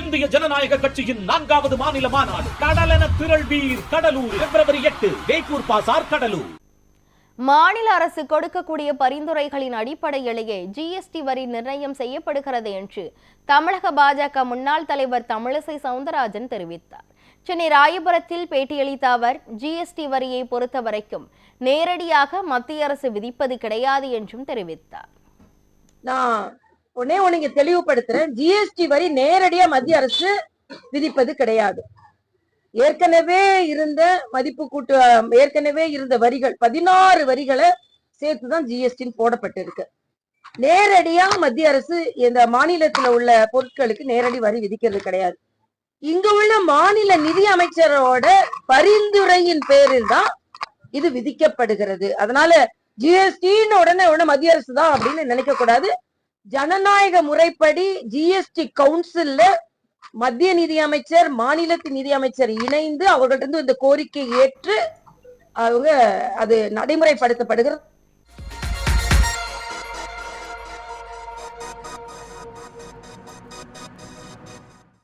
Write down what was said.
இந்திய ஜனநாயக கட்சியின் 4வது மாநில மாநாடு கடலென திரள்வீர் கடலூர் பிப்ரவரி 8 வேப்பூர் பாசார் கடலூர். மாநில அரசு கொடுக்கக்கூடிய பரிந்துரைகளின் அடிப்படையிலேயே ஜிஎஸ்டி வரி நிர்ணயம் செய்யப்படுகிறது என்று தமிழக பாஜக முன்னாள் தலைவர் தமிழிசை சவுந்தரராஜன் தெரிவித்தார். சென்னை ராயபுரத்தில் பேட்டியளித்த அவர் ஜிஎஸ்டி வரியை பொறுத்தவரைக்கும் நேரடியாக மத்திய அரசு விதிப்பது கிடையாது என்றும் தெரிவித்தார். நான் ஒண்ணே தெளிவுபடுத்துறேன். ஜிஎஸ்டி வரி நேரடியா மத்திய அரசு விதிப்பது கிடையாது. ஏற்கனவே இருந்த மதிப்பு கூட்டு ஏற்கனவே இருந்த வரிகள் 16 வரிகளை சேர்த்துதான் ஜிஎஸ்டி போடப்பட்டிருக்கு. நேரடியா மத்திய அரசு இந்த மாநிலத்துல உள்ள பொருட்களுக்கு நேரடி வரி விதிக்கிறது கிடையாது. இங்க உள்ள மாநில நிதி அமைச்சரோட பரிந்துரையின் பேரில் தான் இது விதிக்கப்படுகிறது. அதனால ஜிஎஸ்டின்னு உடனே மத்திய அரசு தான் அப்படின்னு நினைக்க கூடாது. ஜனநாயக முறைப்படி ஜிஎஸ்டி கவுன்சில்ல மத்திய நிதி அமைச்சர் மாநிலத்தின் நிதி அமைச்சர் இணைந்து அவர்களிடம் இந்த கோரிக்கை ஏற்று அவங்க அது நடைமுறைப்படுத்தப்படுகிறது.